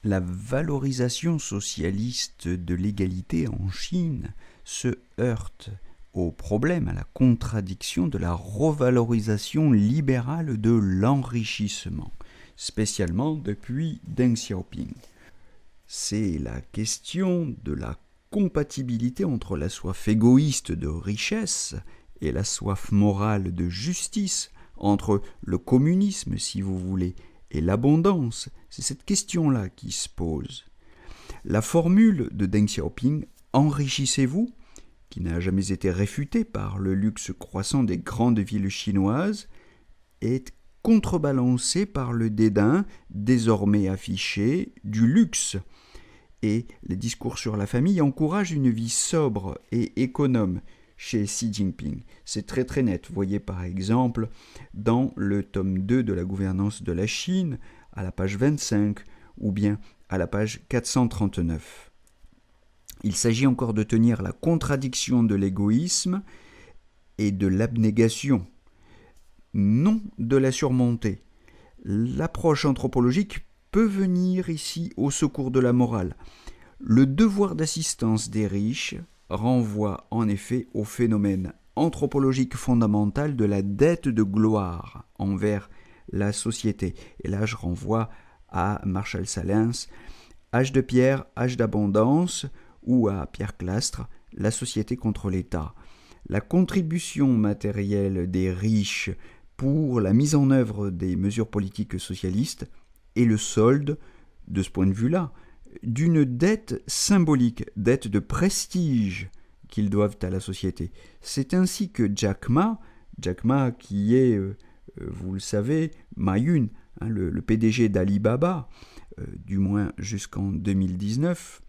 La valorisation socialiste de l'égalité en Chine se heurte au problème, à la contradiction de la revalorisation libérale de l'enrichissement, spécialement depuis Deng Xiaoping. C'est la question de la compatibilité entre la soif égoïste de richesse et la soif morale de justice, entre le communisme, si vous voulez, et l'abondance. C'est cette question-là qui se pose. La formule de Deng Xiaoping « Enrichissez-vous », qui n'a jamais été réfutée par le luxe croissant des grandes villes chinoises, est contrebalancée par le dédain, désormais affiché, du luxe. Et les discours sur la famille encouragent une vie sobre et économe chez Xi Jinping. C'est très très net. Vous voyez par exemple dans le tome 2 de la gouvernance de la Chine, à la page 25, ou bien à la page 439. Il s'agit encore de tenir la contradiction de l'égoïsme et de l'abnégation, non de la surmonter. L'approche anthropologique peut venir ici au secours de la morale. Le devoir d'assistance des riches renvoie en effet au phénomène anthropologique fondamental de la dette de gloire envers la société. Et là, je renvoie à Marshall Sahlins, Âge de pierre, âge d'abondance, ou à Pierre Clastres, La société contre l'État. La contribution matérielle des riches pour la mise en œuvre des mesures politiques socialistes est le solde, de ce point de vue-là, d'une dette symbolique, dette de prestige qu'ils doivent à la société. C'est ainsi que Jack Ma qui est, vous le savez, Ma Yun, le PDG d'Alibaba, du moins jusqu'en 2019,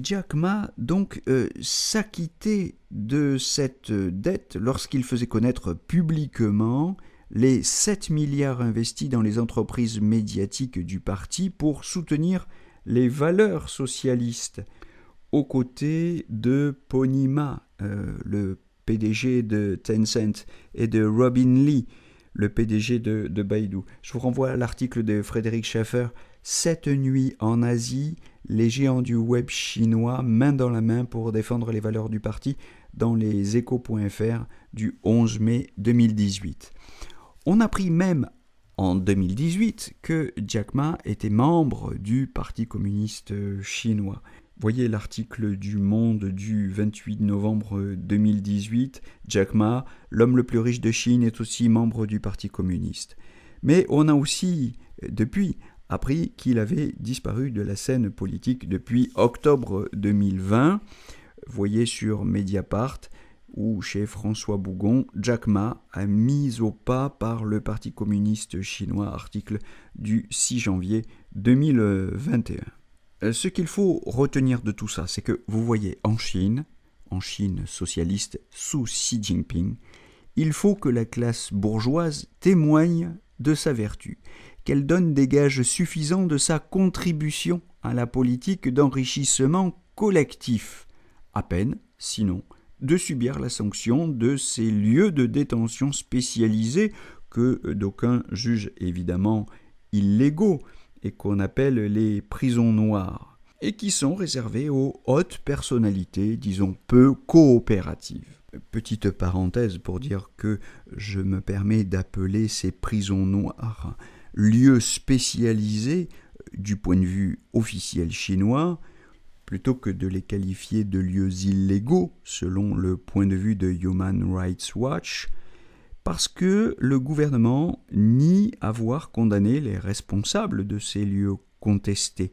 Jack Ma donc s'acquittait de cette dette lorsqu'il faisait connaître publiquement les 7 milliards investis dans les entreprises médiatiques du parti pour soutenir les valeurs socialistes, aux côtés de Pony Ma, le PDG de Tencent, et de Robin Li, le PDG de Baidu. Je vous renvoie à l'article de Frédéric Schaeffer, « 7 nuits en Asie, les géants du web chinois main dans la main pour défendre les valeurs du parti » dans les échos.fr du 11 mai 2018. On apprit même en 2018 que Jack Ma était membre du Parti communiste chinois. Voyez l'article du Monde du 28 novembre 2018. Jack Ma, l'homme le plus riche de Chine, est aussi membre du Parti communiste. Mais on a aussi, depuis, appris qu'il avait disparu de la scène politique depuis octobre 2020. Voyez sur Mediapart ou chez François Bougon, Jack Ma a mis au pas par le Parti communiste chinois, article du 6 janvier 2021. Ce qu'il faut retenir de tout ça, c'est que vous voyez en Chine socialiste sous Xi Jinping, il faut que la classe bourgeoise témoigne de sa vertu, qu'elle donne des gages suffisants de sa contribution à la politique d'enrichissement collectif, à peine, sinon, de subir la sanction de ces lieux de détention spécialisés que d'aucuns jugent évidemment illégaux et qu'on appelle les prisons noires, et qui sont réservés aux hautes personnalités, disons peu coopératives. Petite parenthèse pour dire que je me permets d'appeler ces prisons noires lieux spécialisés du point de vue officiel chinois, plutôt que de les qualifier de lieux illégaux, selon le point de vue de Human Rights Watch, parce que le gouvernement nie avoir condamné les responsables de ces lieux contestés,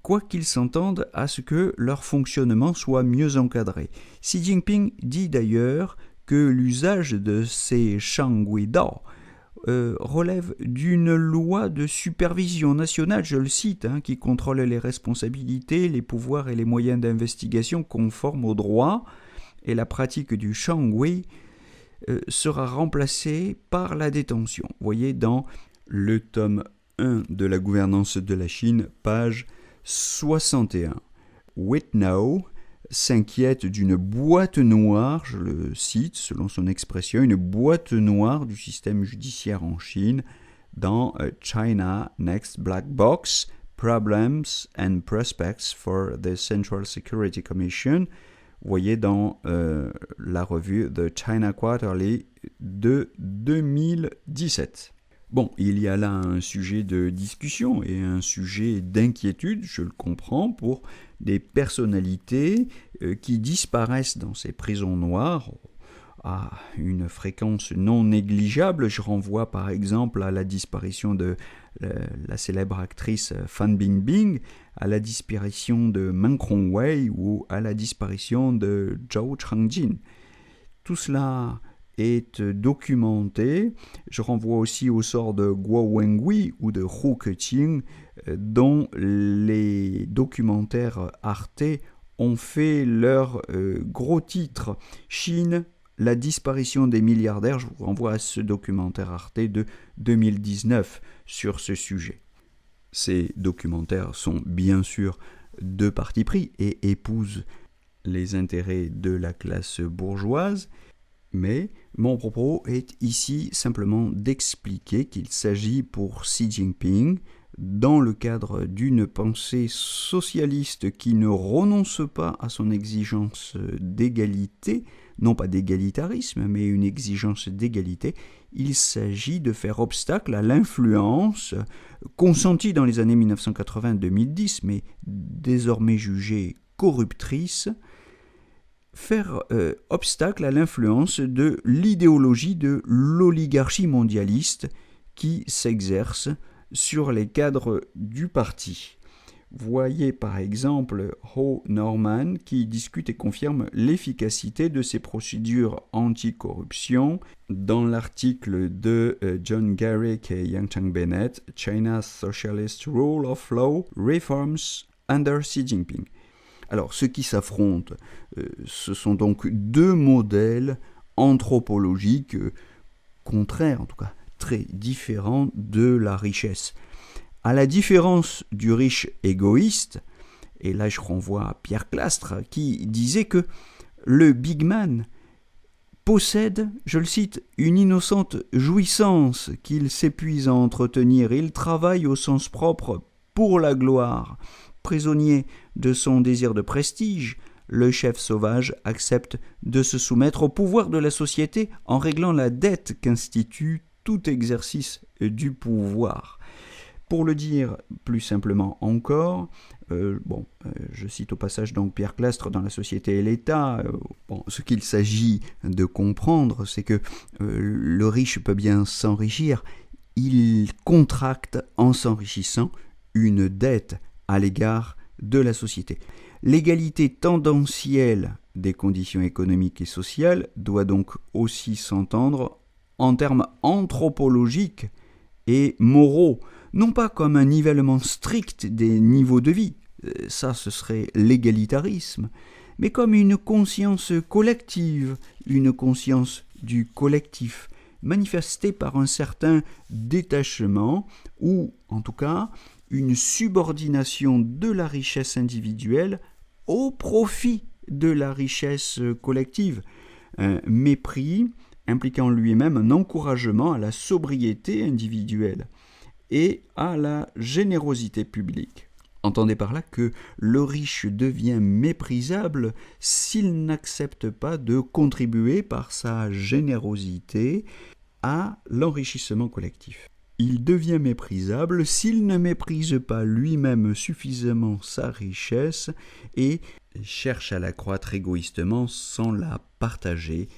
quoiqu'ils s'entendent à ce que leur fonctionnement soit mieux encadré. Xi Jinping dit d'ailleurs que l'usage de ces shangguidao relève d'une loi de supervision nationale, je le cite, qui contrôle les responsabilités, les pouvoirs et les moyens d'investigation conformes au droit, et la pratique du shangui sera remplacée par la détention. Vous voyez dans le tome 1 de la gouvernance de la Chine, page 61. Wittnow s'inquiète d'une boîte noire, je le cite selon son expression, une boîte noire du système judiciaire en Chine dans China Next Black Box, Problems and Prospects for the Central Security Commission. Vous voyez dans la revue The China Quarterly de 2017. Bon, il y a là un sujet de discussion et un sujet d'inquiétude, je le comprends, pour des personnalités qui disparaissent dans ces prisons noires à une fréquence non négligeable. Je renvoie par exemple à la disparition de la célèbre actrice Fan Bingbing, à la disparition de Meng Hongwei ou à la disparition de Zhou Changjin. Tout cela est documenté. Je renvoie aussi au sort de Guo Wengui ou de Hu Keqing, dont les documentaires Arte ont fait leur gros titre. Chine, la disparition des milliardaires. Je vous renvoie à ce documentaire Arte de 2019 sur ce sujet. Ces documentaires sont bien sûr de parti pris et épousent les intérêts de la classe bourgeoise, mais mon propos est ici simplement d'expliquer qu'il s'agit pour Xi Jinping, dans le cadre d'une pensée socialiste qui ne renonce pas à son exigence d'égalité, non pas d'égalitarisme, mais une exigence d'égalité, il s'agit de faire obstacle à l'influence consentie dans les années 1980-2010, mais désormais jugée corruptrice, faire obstacle à l'influence de l'idéologie de l'oligarchie mondialiste qui s'exerce sur les cadres du parti. Voyez par exemple Ho Norman qui discute et confirme l'efficacité de ces procédures anticorruption dans l'article de John Garrick et Yang-Chang Bennett, China's Socialist Rule of Law Reforms under Xi Jinping. Alors, ceux qui s'affrontent, ce sont donc deux modèles anthropologiques contraires, en tout cas très différents de la richesse. À la différence du riche égoïste, et là je renvoie à Pierre Clastres qui disait que le big man possède, je le cite, une innocente jouissance qu'il s'épuise à entretenir. Il travaille au sens propre pour la gloire. Prisonnier de son désir de prestige, le chef sauvage accepte de se soumettre au pouvoir de la société en réglant la dette qu'institue tout exercice du pouvoir. Pour le dire plus simplement encore, je cite au passage donc Pierre Clastres dans La société et l'État. Ce qu'il s'agit de comprendre, c'est que le riche peut bien s'enrichir, il contracte en s'enrichissant une dette à l'égard de la société. L'égalité tendancielle des conditions économiques et sociales doit donc aussi s'entendre en termes anthropologiques et moraux, non pas comme un nivellement strict des niveaux de vie, ça ce serait l'égalitarisme, mais comme une conscience collective, une conscience du collectif, manifestée par un certain détachement ou, en tout cas, une subordination de la richesse individuelle au profit de la richesse collective, un mépris impliquant lui-même un encouragement à la sobriété individuelle et à la générosité publique. Entendez par là que le riche devient méprisable s'il n'accepte pas de contribuer par sa générosité à l'enrichissement collectif. Il devient méprisable s'il ne méprise pas lui-même suffisamment sa richesse et cherche à la croître égoïstement sans la partager,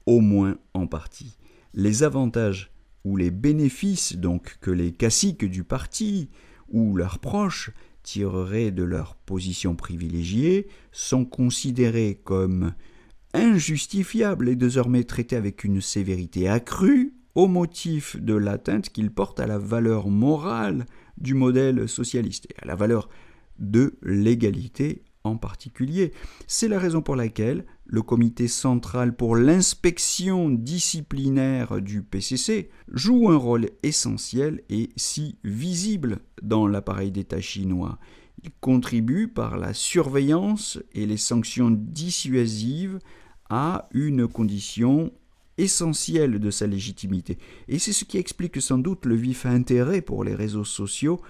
au moins en partie. Les avantages ou les bénéfices donc que les caciques du parti ou leurs proches tireraient de leur position privilégiée sont considérés comme injustifiables et désormais traités avec une sévérité accrue au motif de l'atteinte qu'ils portent à la valeur morale du modèle socialiste et à la valeur de l'égalité en particulier. C'est la raison pour laquelle le comité central pour l'inspection disciplinaire du PCC joue un rôle essentiel et si visible dans l'appareil d'État chinois. Il contribue par la surveillance et les sanctions dissuasives à une condition essentielle de sa légitimité. Et c'est ce qui explique sans doute le vif intérêt pour les réseaux sociaux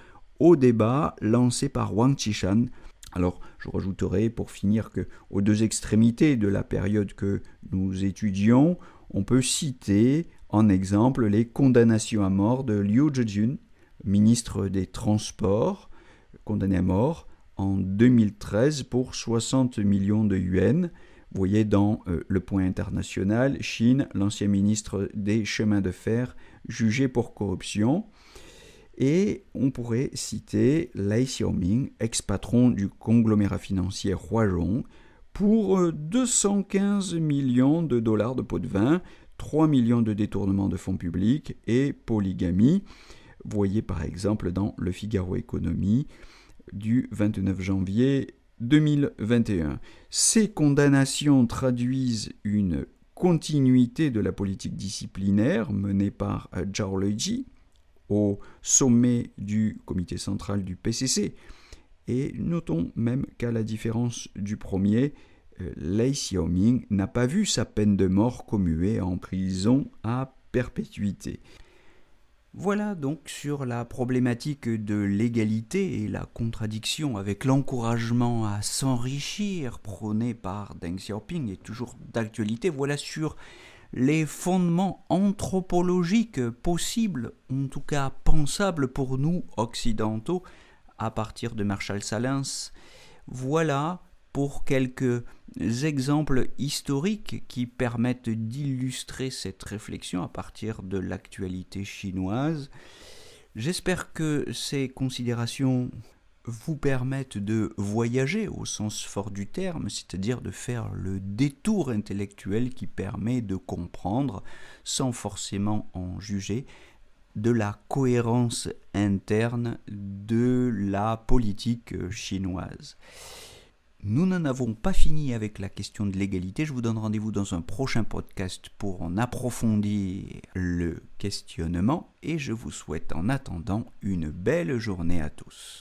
au débat lancé par Wang Qishan. Alors, je rajouterai pour finir que aux deux extrémités de la période que nous étudions, on peut citer en exemple les condamnations à mort de Liu Zhejun, ministre des Transports, condamné à mort en 2013 pour 60 millions de yuans. Vous voyez dans le point international, Chine, l'ancien ministre des chemins de fer, jugé pour corruption. Et on pourrait citer Lai Xiaoming, ex-patron du conglomérat financier Huarong, pour 215 millions de dollars de pots de vin, 3 millions de détournements de fonds publics et polygamie. Vous voyez par exemple dans le Figaro Économie du 29 janvier 2021. Ces condamnations traduisent une continuité de la politique disciplinaire menée par Zhao Leiji au sommet du comité central du PCC. Et notons même qu'à la différence du premier, Lai Xiaoming n'a pas vu sa peine de mort commuée en prison à perpétuité. Voilà donc sur la problématique de l'égalité et la contradiction avec l'encouragement à s'enrichir prôné par Deng Xiaoping est toujours d'actualité. Voilà sur les fondements anthropologiques possibles, en tout cas pensables pour nous occidentaux, à partir de Marshall Salins. Voilà pour quelques exemples historiques qui permettent d'illustrer cette réflexion à partir de l'actualité chinoise. J'espère que ces considérations vous permettent de voyager au sens fort du terme, c'est-à-dire de faire le détour intellectuel qui permet de comprendre, sans forcément en juger, de la cohérence interne de la politique chinoise. Nous n'en avons pas fini avec la question de l'égalité. Je vous donne rendez-vous dans un prochain podcast pour en approfondir le questionnement et je vous souhaite en attendant une belle journée à tous.